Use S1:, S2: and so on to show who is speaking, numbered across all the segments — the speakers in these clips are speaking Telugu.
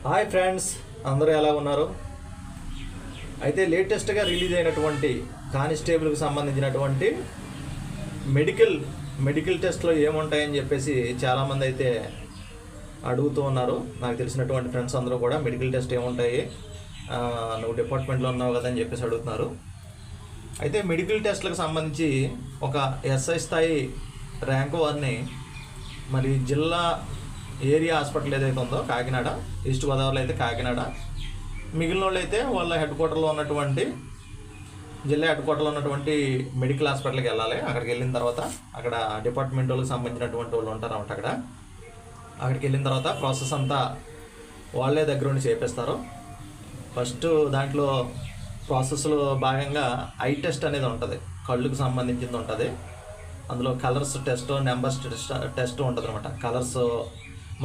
S1: హాయ్ ఫ్రెండ్స్, అందరూ ఎలా ఉన్నారు? అయితే లేటెస్ట్గా రిలీజ్ అయినటువంటి కానిస్టేబుల్కి సంబంధించినటువంటి మెడికల్ టెస్ట్లో ఏముంటాయని చెప్పేసి చాలామంది అయితే అడుగుతూ ఉన్నారు. నాకు తెలిసినటువంటి ఫ్రెండ్స్ అందరూ కూడా మెడికల్ టెస్ట్ ఏముంటాయి, నువ్వు డిపార్ట్మెంట్లో ఉన్నావు కదా అని చెప్పేసి అడుగుతున్నారు. అయితే మెడికల్ టెస్ట్లకు సంబంధించి ఒక ఎస్ఐ స్థాయి ర్యాంక్ వారిని మరి జిల్లా ఏరియా హాస్పిటల్ ఏదైతే ఉందో కాకినాడ, ఈస్ట్ గోదావరిలో అయితే కాకినాడ, మిగిలిన వాళ్ళు అయితే వాళ్ళ హెడ్ క్వార్టర్లో ఉన్నటువంటి జిల్లా హెడ్ క్వార్టర్లో ఉన్నటువంటి మెడికల్ హాస్పిటల్కి వెళ్ళాలి. అక్కడికి వెళ్ళిన తర్వాత అక్కడ డిపార్ట్మెంట్ వాళ్ళకి సంబంధించినటువంటి వాళ్ళు ఉంటారన్నమాట. అక్కడికి వెళ్ళిన తర్వాత ప్రాసెస్ అంతా వాళ్ళే దగ్గర ఉండి చేపిస్తారు. ఫస్ట్ దాంట్లో ప్రాసెస్లో భాగంగా ఐ టెస్ట్ అనేది ఉంటుంది, కళ్ళుకు సంబంధించింది ఉంటుంది. అందులో కలర్స్ టెస్ట్, నెంబర్స్ టెస్ట్ ఉంటుంది అనమాట. కలర్స్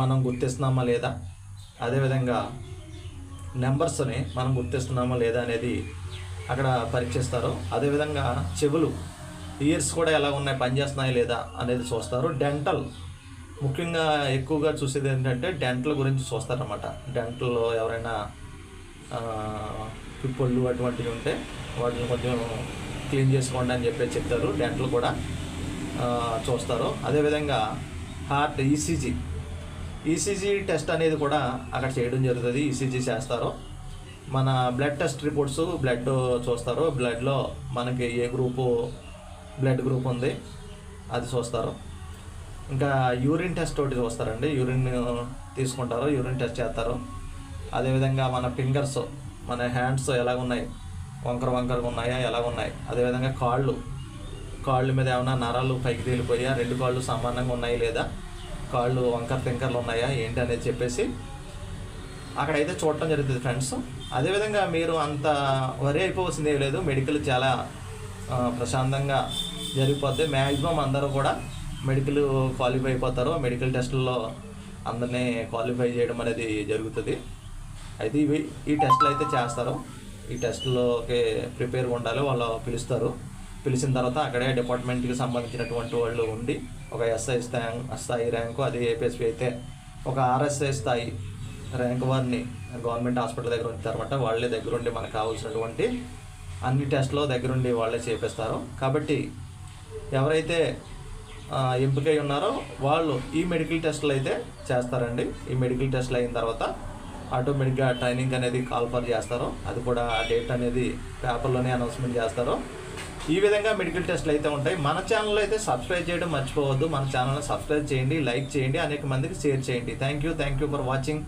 S1: మనం గుర్తిస్తున్నామా లేదా, అదేవిధంగా నెంబర్స్ని మనం గుర్తిస్తున్నామా లేదా అనేది అక్కడ పరీక్షిస్తారు. అదేవిధంగా చెవులు, ఇయర్స్ కూడా ఎలా ఉన్నాయి, పనిచేస్తున్నాయి లేదా అనేది చూస్తారు. డెంటల్ ముఖ్యంగా ఎక్కువగా చూసేది ఏంటంటే డెంటల్ గురించి చూస్తారన్నమాట. డెంటల్లో ఎవరైనా పిప్పళ్ళు అటువంటివి ఉంటే వాటిని కొంచెం క్లీన్ చేసుకోండి అని చెప్పి చెప్తారు. డెంటల్ కూడా చూస్తారు. అదేవిధంగా హార్ట్, ఈసీజీ టెస్ట్ అనేది కూడా అక్కడ చేయడం జరుగుతుంది. ఈసీజీ చేస్తారు. మన బ్లడ్ టెస్ట్ రిపోర్ట్స్, బ్లడ్ చూస్తారు. బ్లడ్లో మనకి ఏ గ్రూపు బ్లడ్ గ్రూప్ ఉంది అది చూస్తారు. ఇంకా యూరిన్ టెస్ట్ ఒకటి చూస్తారండి. యూరిన్ తీసుకుంటారు, యూరిన్ టెస్ట్ చేస్తారు. అదేవిధంగా మన ఫింగర్స్, మన హ్యాండ్స్ ఎలాగున్నాయి, వంకరగా ఉన్నాయా, ఎలాగున్నాయి. అదేవిధంగా కాళ్ళు మీద ఏమైనా నరాలు పైకి తేలిపోయా, రెండు కాళ్ళు సమానంగా ఉన్నాయి లేదా, కాళ్ళు తింకర్లు ఉన్నాయా ఏంటి అనేది చెప్పేసి అక్కడైతే చూడటం జరుగుతుంది ఫ్రెండ్స్. అదేవిధంగా మీరు అంత వరి అయిపోవాల్సిందే లేదు. మెడికల్ చాలా ప్రశాంతంగా జరిగిపోద్ది. మ్యాక్సిమం అందరూ కూడా మెడికల్ క్వాలిఫై అయిపోతారు. మెడికల్ టెస్టుల్లో అందరినీ క్వాలిఫై చేయడం అనేది జరుగుతుంది. అయితే ఈ టెస్టులు అయితే చేస్తారు. ఈ టెస్టులోకి ప్రిపేర్గా ఉండాలి. వాళ్ళు పిలిచిన తర్వాత అక్కడే డిపార్ట్మెంట్కి సంబంధించినటువంటి వాళ్ళు ఉండి ఒక ఎస్ఐ స్థాయి ర్యాంకు, అది ఏపీఎస్పీ అయితే ఒక ఆర్ఎస్ఐ స్థాయి ర్యాంక్ వారిని గవర్నమెంట్ హాస్పిటల్ దగ్గర ఉంచుతారన్నమాట. వాళ్ళే దగ్గరుండి మనకు కావాల్సినటువంటి అన్ని టెస్టులు దగ్గరుండి వాళ్ళే చేపిస్తారు. కాబట్టి ఎవరైతే ఎంపికై ఉన్నారో వాళ్ళు ఈ మెడికల్ టెస్టులు అయితే చేస్తారండి. ఈ మెడికల్ టెస్టులు అయిన తర్వాత ఆటోమేటిక్గా ట్రైనింగ్ అనేది కాల్ఫర్ చేస్తారు. అది కూడా డేట్ అనేది పేపర్లోనే అనౌన్స్మెంట్ చేస్తారు. ఈ విధంగా మెడికల్ టెస్టులు అయితే ఉంటాయి. మన ఛానల్లో అయితే సబ్స్క్రైబ్ చేయడం మర్చిపోవద్దు. మన ఛానల్ని సబ్స్క్రైబ్ చేయండి, లైక్ చేయండి, అనేక మందికి షేర్ చేయండి. Thank you for watching.